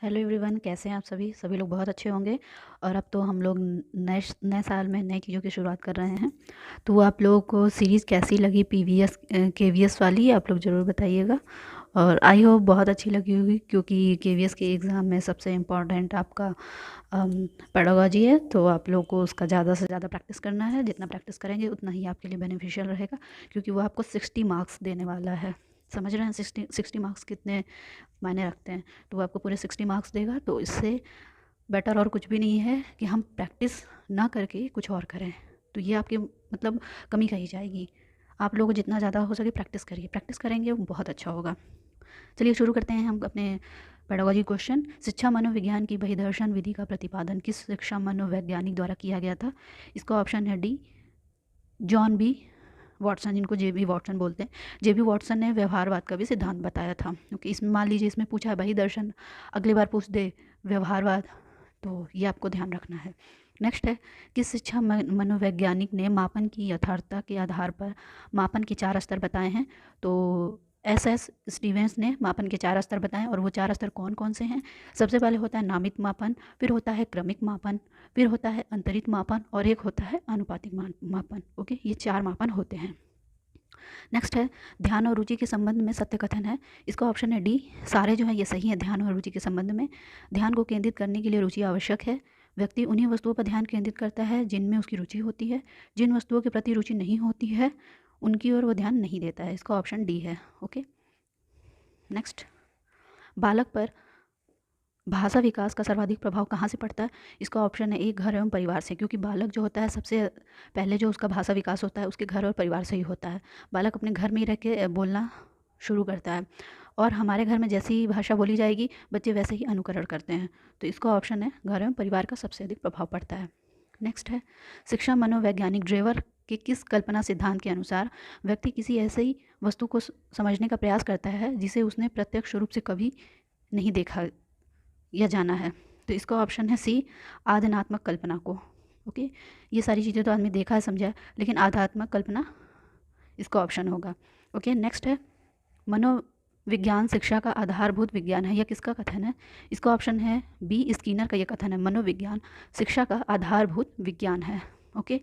Hello everyone, कैसे हैं आप सभी लोग बहुत अच्छे होंगे। और अब तो हम लोग नए नए साल में नई चीज़ों की शुरुआत कर रहे हैं। तो आप लोगों को सीरीज़ कैसी लगी, पीवीएस केवीएस वाली, आप लोग ज़रूर बताइएगा। और आई होप बहुत अच्छी लगी होगी, क्योंकि केवीएस के एग्ज़ाम में सबसे इम्पॉर्टेंट आपका पेडागोजी है। तो आप लोग को उसका ज़्यादा से ज़्यादा प्रैक्टिस करना है। जितना प्रैक्टिस करेंगे उतना ही आपके लिए बेनिफिशियल रहेगा, क्योंकि वो आपको 60 मार्क्स देने वाला है। समझ रहे हैं 60 मार्क्स कितने मायने रखते हैं। तो वो आपको पूरे 60 मार्क्स देगा। तो इससे बेटर और कुछ भी नहीं है कि हम प्रैक्टिस ना करके कुछ और करें। तो ये आपकी मतलब कमी कही जाएगी। आप लोग जितना ज़्यादा हो सके प्रैक्टिस करिए, प्रैक्टिस करेंगे वो बहुत अच्छा होगा। चलिए शुरू करते हैं हम अपने पेडागोजी क्वेश्चन। शिक्षा मनोविज्ञान की बहिदर्शन विधि का प्रतिपादन किस शिक्षा मनोवैज्ञानिक द्वारा किया गया था? इसका ऑप्शन है डी, जॉन बी वॉटसन, जिनको जे बी वॉटसन बोलते हैं। जे बी वॉटसन ने व्यवहारवाद का भी सिद्धांत बताया था। क्योंकि इसमें मान लीजिए इसमें पूछा है बही दर्शन, अगली बार पूछ दे व्यवहारवाद, तो ये आपको ध्यान रखना है। नेक्स्ट है, किस शिक्षा मनोवैज्ञानिक ने मापन की यथार्थता के आधार पर मापन के 4 स्तर बताए हैं? तो एस स्टीवेंस ने मापन के 4 स्तर बताए। और वो 4 स्तर कौन कौन से हैं? सबसे पहले होता है नामित मापन, फिर होता है क्रमिक मापन, फिर होता है अंतरित मापन, और एक होता है आनुपातिक मापन। ओके, ये 4 मापन होते हैं। नेक्स्ट है, ध्यान और रुचि के संबंध में सत्य कथन है। इसका ऑप्शन है डी, सारे जो है ये सही है। ध्यान और रुचि के संबंध में, ध्यान को केंद्रित करने के लिए रुचि आवश्यक है। व्यक्ति उन्हीं वस्तुओं पर ध्यान केंद्रित करता है जिनमें उसकी रुचि होती है। जिन वस्तुओं के प्रति रुचि नहीं होती है उनकी ओर वो ध्यान नहीं देता है। इसका ऑप्शन डी है। ओके, नेक्स्ट, बालक पर भाषा विकास का सर्वाधिक प्रभाव कहाँ से पड़ता है? इसका ऑप्शन है ए, घर एवं परिवार से। क्योंकि बालक जो होता है सबसे पहले जो उसका भाषा विकास होता है उसके घर और परिवार से ही होता है। बालक अपने घर में ही रह के बोलना शुरू करता है, और हमारे घर में जैसी भाषा बोली जाएगी बच्चे वैसे ही अनुकरण करते हैं। तो इसका ऑप्शन है घर एवं परिवार का सबसे अधिक प्रभाव पड़ता है। नेक्स्ट है, शिक्षा मनोवैज्ञानिक ड्रेवर के किस कल्पना सिद्धांत के अनुसार व्यक्ति किसी ऐसी ही वस्तु को समझने का प्रयास करता है जिसे उसने प्रत्यक्ष रूप से कभी नहीं देखा या जाना है? तो इसका ऑप्शन है सी, आदनात्मक कल्पना को। ओके, ये सारी चीज़ें तो आदमी देखा है समझा है, लेकिन आध्यात्मक कल्पना इसका ऑप्शन होगा। ओके, नेक्स्ट है, मनोविज्ञान शिक्षा का आधारभूत विज्ञान है, यह किसका कथन है? इसका ऑप्शन है बी, स्किनर का यह कथन है, मनोविज्ञान शिक्षा का आधारभूत विज्ञान है। ओके,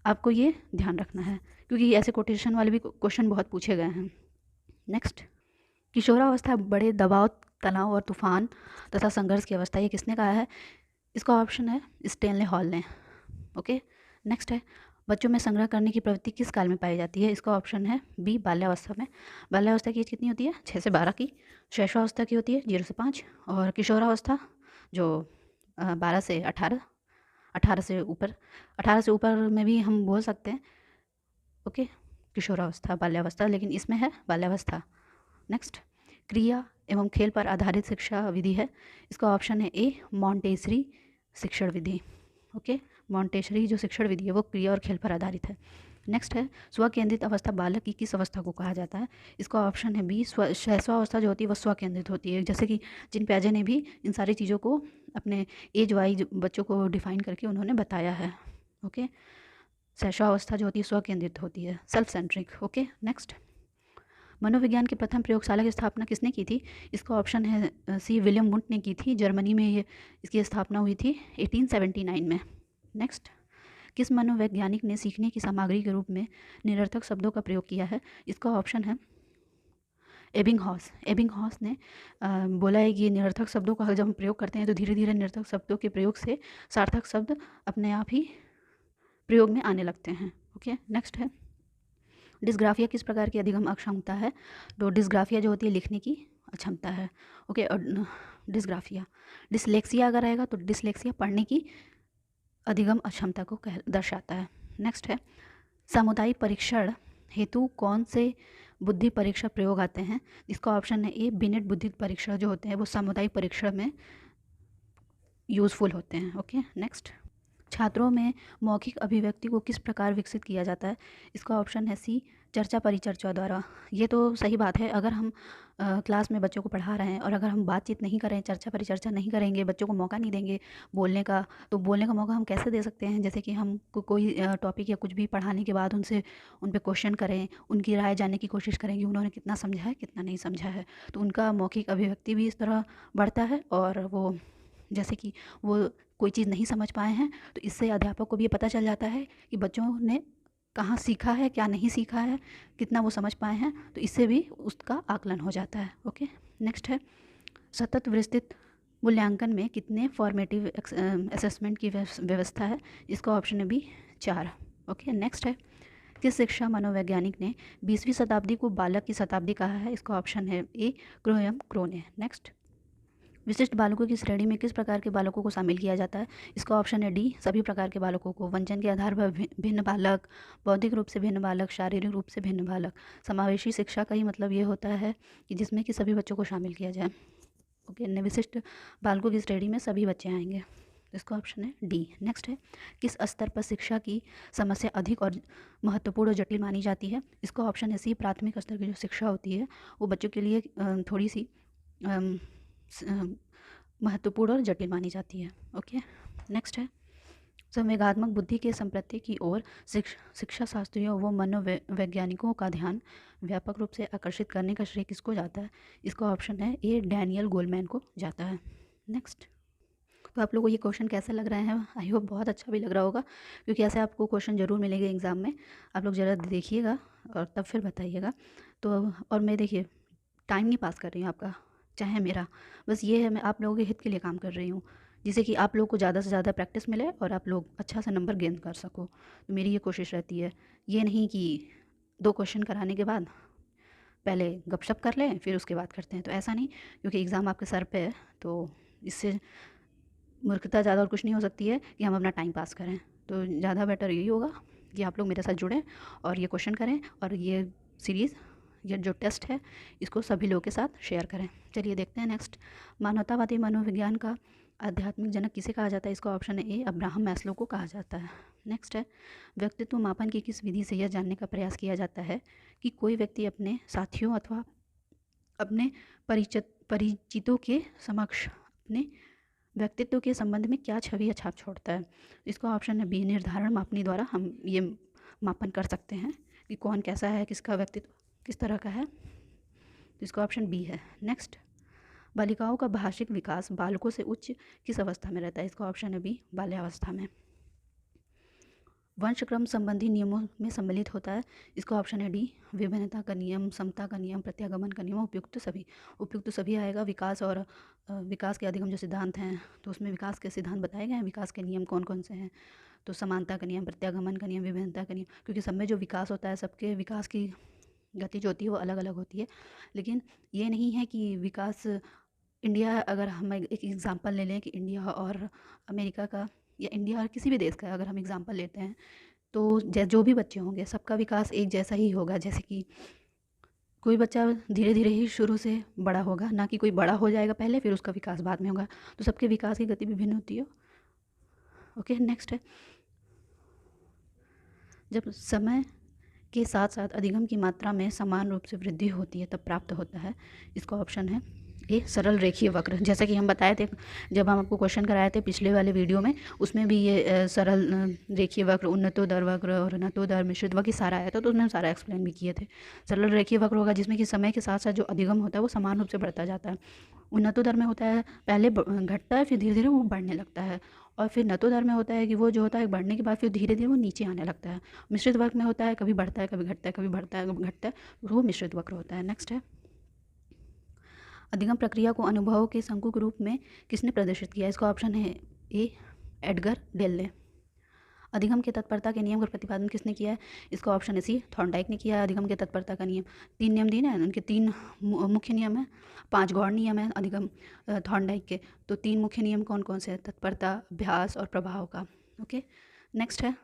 आपको ये ध्यान रखना है, क्योंकि ऐसे कोटेशन वाले भी क्वेश्चन बहुत पूछे गए हैं। नेक्स्ट, किशोरावस्था बड़े दबाव, तनाव और तूफान तथा संघर्ष की अवस्था, ये किसने कहा है? इसका ऑप्शन है स्टेनले हॉल ने। ओके, नेक्स्ट है, बच्चों में संग्रह करने की प्रवृत्ति किस काल में पाई जाती है? इसका ऑप्शन है बी, बाल्यावस्था में। बाल्यावस्था की एज कितनी होती है? 6 से 12 की। शैशवावस्था की होती है 0 से 5। और किशोरावस्था जो 12 से 18, 18 से ऊपर, 18 से ऊपर में भी हम बोल सकते हैं। ओके, किशोरावस्था, बाल्यावस्था, लेकिन इसमें है बाल्यावस्था। नेक्स्ट, क्रिया एवं खेल पर आधारित शिक्षा विधि है। इसका ऑप्शन है ए, मॉन्टेसरी शिक्षण विधि। ओके, मॉन्टेसरी जो शिक्षण विधि है वो क्रिया और खेल पर आधारित है। नेक्स्ट है, स्वकेंद्रित अवस्था बालक की किस अवस्था को कहा जाता है? इसका ऑप्शन है बी, शैशवावस्था जो होती है वह स्वकेंद्रित होती है। जैसे कि जिन प्याजे ने भी इन सारी चीज़ों को अपने एज वाइज बच्चों को डिफाइन करके उन्होंने बताया है। ओके, शैशवावस्था जो होती है स्वकेंद्रित होती है, सेल्फ सेंट्रिक। ओके, नेक्स्ट, मनोविज्ञान की प्रथम प्रयोगशाला की स्थापना किसने की थी? इसका ऑप्शन है सी, विलियम वुंट ने की थी। जर्मनी में ये इसकी स्थापना हुई थी 1879 में। नेक्स्ट, किस मनोवैज्ञानिक ने सीखने की सामग्री के रूप में निरर्थक शब्दों का प्रयोग किया है? इसका ऑप्शन है एबिंगहॉस। एबिंगहॉस ने बोला है कि निरर्थक शब्दों का जब हम प्रयोग करते हैं तो धीरे धीरे निरर्थक शब्दों के प्रयोग से सार्थक शब्द अपने आप ही प्रयोग में आने लगते हैं। ओके, नेक्स्ट है, डिस्ग्राफिया किस प्रकार की अधिगम अक्षमता है? तो डिस्ग्राफिया जो होती है लिखने की अक्षमता है। ओके, और डिस्ग्राफिया, डिसलेक्सिया अगर आएगा तो डिसलेक्सिया पढ़ने की अधिगम अक्षमता को दर्शाता है। नेक्स्ट है, सामुदायिक परीक्षण हेतु कौन से बुद्धि परीक्षण प्रयोग आते हैं? इसका ऑप्शन है ए, बिनेट बुद्धि परीक्षण जो होते हैं वो सामुदायिक परीक्षण में यूज़फुल होते हैं। ओके, नेक्स्ट, छात्रों में मौखिक अभिव्यक्ति को किस प्रकार विकसित किया जाता है? इसका ऑप्शन है सी, चर्चा परिचर्चा द्वारा। ये तो सही बात है। अगर हम क्लास में बच्चों को पढ़ा रहे हैं और अगर हम बातचीत नहीं करें, चर्चा परिचर्चा नहीं करेंगे, बच्चों को मौका नहीं देंगे बोलने का, तो बोलने का मौका हम कैसे दे सकते हैं? जैसे कि हम कोई टॉपिक या कुछ भी पढ़ाने के बाद उनसे उन पे क्वेश्चन करें, उनकी राय जानने की कोशिश करें कि उन्होंने कितना समझा है, कितना नहीं समझा है। तो उनका मौखिक अभिव्यक्ति भी इस तरह बढ़ता है और वो जैसे कि वो कोई चीज़ नहीं समझ पाए हैं, तो इससे अध्यापक को भी ये पता चल जाता है कि बच्चों ने कहाँ सीखा है, क्या नहीं सीखा है, कितना वो समझ पाए हैं, तो इससे भी उसका आकलन हो जाता है। ओके, नेक्स्ट है सतत विस्तृत मूल्यांकन में कितने फॉर्मेटिव असेसमेंट की व्यवस्था है? इसका ऑप्शन है बी 4। ओके, नेक्स्ट है किस शिक्षा मनोवैज्ञानिक ने 20वीं शताब्दी को बालक की शताब्दी कहा है? इसका ऑप्शन है ए ग्रोयम क्रो ने। नेक्स्ट, विशिष्ट बालकों की श्रेणी में किस प्रकार के बालकों को शामिल किया जाता है? इसका ऑप्शन है डी सभी प्रकार के बालकों को। वंचन के आधार पर भिन्न बालक, बौद्धिक रूप से भिन्न बालक, शारीरिक रूप से भिन्न बालक। समावेशी शिक्षा का ही मतलब ये होता है कि जिसमें कि सभी बच्चों को शामिल किया जाए। ओके, विशिष्ट बालकों की श्रेणी में सभी बच्चे आएंगे। इसका ऑप्शन है डी। नेक्स्ट है किस स्तर पर शिक्षा की समस्या अधिक और महत्वपूर्ण और जटिल मानी जाती है? इसका ऑप्शन है सी प्राथमिक स्तर की जो शिक्षा होती है वो बच्चों के लिए थोड़ी सी महत्वपूर्ण और जटिल मानी जाती है। ओके, नेक्स्ट है संवेगात्मक बुद्धि के संपत्ति की ओर शिक्षा शास्त्रियों व मनोवैज्ञानिकों का ध्यान व्यापक रूप से आकर्षित करने का श्रेय किसको जाता है? इसका ऑप्शन है ए डैनियल गोलमैन को जाता है। नेक्स्ट, तो आप लोगों को ये क्वेश्चन कैसे लग रहे हैं? आई होप बहुत अच्छा भी लग रहा होगा, क्योंकि ऐसे आपको क्वेश्चन ज़रूर मिलेंगे एग्ज़ाम में। आप लोग ज़रा देखिएगा और तब फिर बताइएगा। तो और मैं देखिए टाइम नहीं पास कर रही हूँ आपका, चाहे मेरा, बस ये है मैं आप लोगों के हित के लिए काम कर रही हूँ, जिससे कि आप लोग को ज़्यादा से ज़्यादा प्रैक्टिस मिले और आप लोग अच्छा सा नंबर गेन कर सको। तो मेरी ये कोशिश रहती है, ये नहीं कि 2 क्वेश्चन कराने के बाद पहले गपशप कर लें फिर उसके बाद करते हैं, तो ऐसा नहीं, क्योंकि एग्ज़ाम आपके सर पे है। तो इससे मूर्खता ज़्यादा और कुछ नहीं हो सकती है कि हम अपना टाइम पास करें। तो ज़्यादा बेटर यही होगा कि आप लोग मेरे साथ जुड़ें और ये क्वेश्चन करें और ये सीरीज़, ये जो टेस्ट है इसको सभी लोगों के साथ शेयर करें। चलिए देखते हैं नेक्स्ट, मानवतावादी मनोविज्ञान का आध्यात्मिक जनक किसे कहा जाता है? इसका ऑप्शन है ए अब्राहम मैस्लो को कहा जाता है। नेक्स्ट है व्यक्तित्व मापन की किस विधि से यह जानने का प्रयास किया जाता है कि कोई व्यक्ति अपने साथियों अथवा अपने परिचितों के समक्ष अपने व्यक्तित्व के संबंध में क्या छवि या छाप छोड़ता है? इसका ऑप्शन है बी निर्धारण मापनी द्वारा हम ये मापन कर सकते हैं कि कौन कैसा है, किसका व्यक्तित्व किस तरह का है। तो इसका ऑप्शन बी है। नेक्स्ट, बालिकाओं का भाषिक विकास बालकों से उच्च किस अवस्था में रहता है? इसका ऑप्शन है बी बाल्यावस्था में। वंशक्रम संबंधी नियमों में सम्मिलित होता है? इसका ऑप्शन है डी विभिन्नता का नियम, समता का नियम, प्रत्यागमन का नियम, उपयुक्त सभी। उपयुक्त सभी आएगा। विकास और विकास के अधिगम जो सिद्धांत हैं तो उसमें विकास के सिद्धांत बताए गए हैं। विकास के नियम कौन कौन से हैं? तो समानता का नियम, प्रत्यागमन का नियम, विभिन्नता का नियम, क्योंकि सब में जो विकास होता है सबके विकास की गति जो होती है वो अलग अलग होती है। लेकिन ये नहीं है कि विकास इंडिया, अगर हम एक एग्ज़ाम्पल ले लें कि इंडिया और अमेरिका का या इंडिया और किसी भी देश का अगर हम एग्ज़ाम्पल लेते हैं तो जो भी बच्चे होंगे सबका विकास एक जैसा ही होगा। जैसे कि कोई बच्चा धीरे धीरे ही शुरू से बड़ा होगा, ना कि कोई बड़ा हो जाएगा पहले फिर उसका विकास बाद में होगा। तो सबके विकास की गति भी भिन्न होती है। ओके, नेक्स्ट है जब समय के साथ साथ अधिगम की मात्रा में समान रूप से वृद्धि होती है तब प्राप्त होता है। इसका ऑप्शन है ए सरल रेखीय वक्र। जैसा कि हम बताए थे जब हम आपको क्वेश्चन कराए थे पिछले वाले वीडियो में, उसमें भी ये सरल रेखीय वक्र, उन्नतोदर वक्र और नतोदर मिश्रित वक्र सारा आया था, तो उसमें हम सारा एक्सप्लेन भी किए थे। सरल रेखीय वक्र होगा जिसमें कि समय के साथ साथ जो अधिगम होता है वो समान रूप से बढ़ता जाता है। उन्नतोदर में होता है पहले घटता है फिर धीरे धीरे वो बढ़ने लगता है, और फिर नतोदर में होता है कि वो जो होता है बढ़ने के बाद फिर धीरे धीरे वो नीचे आने लगता है। मिश्रित वक्र में होता है कभी बढ़ता है कभी घटता है, कभी बढ़ता है कभी घटता है, वो मिश्रित वक्र होता है। नेक्स्ट है अधिगम प्रक्रिया को अनुभवों के शंकु के रूप में किसने प्रदर्शित किया? इसका ऑप्शन है ए एडगर डेल ने। अधिगम के तत्परता के नियम का प्रतिपादन किसने किया है? इसका ऑप्शन है सी थॉर्नडाइक ने किया है। अधिगम के तत्परता का नियम 3 नियम दिए हैं, उनके 3 मुख्य नियम हैं, 5 गौण नियम हैं अधिगम थॉर्नडाइक के। तो 3 मुख्य नियम कौन कौन से हैं? तत्परता, अभ्यास और प्रभाव का। ओके, नेक्स्ट है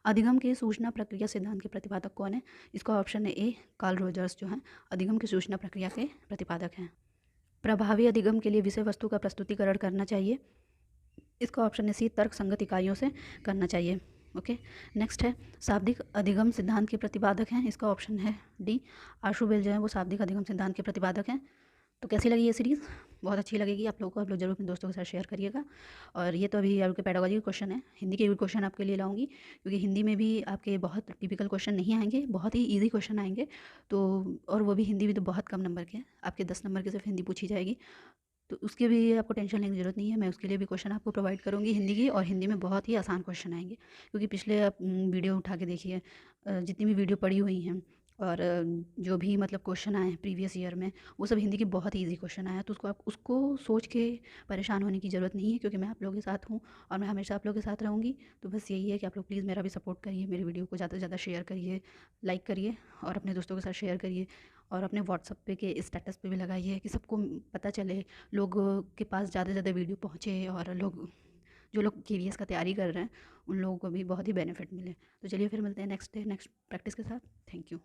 अधिगम के सूचना प्रक्रिया सिद्धांत के प्रतिपादक कौन है? इसका ऑप्शन है ए कार्ल रोजर्स जो हैं अधिगम की सूचना प्रक्रिया के प्रतिपादक हैं। प्रभावी अधिगम के लिए विषय वस्तु का प्रस्तुतिकरण करना चाहिए। इसका ऑप्शन है सी तर्क संगत इकाइयों से करना चाहिए। ओके। नेक्स्ट है शाब्दिक अधिगम सिद्धांत के प्रतिपादक हैं, इसका ऑप्शन है डी। आशु बेल जो है वो शाब्दिक अधिगम सिद्धांत के प्रतिपादक हैं। तो कैसी लगी ये सीरीज़? बहुत अच्छी लगेगी आप लोगों को, आप लोग जरूर अपने दोस्तों के साथ शेयर करिएगा। और ये तो अभी आपके पेडागोजी के क्वेश्चन है, हिंदी के भी क्वेश्चन आपके लिए लाऊंगी, क्योंकि हिंदी में भी आपके बहुत टिपिकल क्वेश्चन नहीं आएंगे, बहुत ही ईजी क्वेश्चन आएंगे। तो और वो भी हिंदी भी तो बहुत कम नंबर के हैं, आपके 10 नंबर की सिर्फ हिंदी पूछी जाएगी। तो उसके भी आपको टेंशन लेने की ज़रूरत नहीं है, मैं उसके लिए भी क्वेश्चन आपको प्रोवाइड करूँगी हिंदी की, और हिंदी में बहुत ही आसान क्वेश्चन आएंगे। क्योंकि पिछले आप वीडियो उठा के देखिए, जितनी भी वीडियो पड़ी हुई हैं और जो भी मतलब क्वेश्चन आए हैं प्रीवियस ईयर में, वो सब हिंदी के बहुत ही ईजी क्वेश्चन आया है। तो उसको सोच के परेशान होने की ज़रूरत नहीं है, क्योंकि मैं आप लोगों के साथ हूँ और मैं हमेशा आप लोगों के साथ रहूँगी। तो बस यही है कि आप लोग प्लीज़ मेरा भी सपोर्ट करिए, मेरी वीडियो को ज़्यादा से ज़्यादा शेयर करिए, लाइक करिए और अपने दोस्तों के साथ शेयर करिए, और अपने व्हाट्सएप पे के स्टेटस पे भी लगाइए कि सबको पता चले, लोगों के पास ज़्यादा से ज़्यादा वीडियो पहुँचे, और लोग जो लोग केवीएस का तैयारी कर रहे हैं उन लोगों को भी बहुत ही बेनिफिट मिले। तो चलिए फिर मिलते हैं नेक्स्ट डे नेक्स्ट प्रैक्टिस के साथ। Thank you.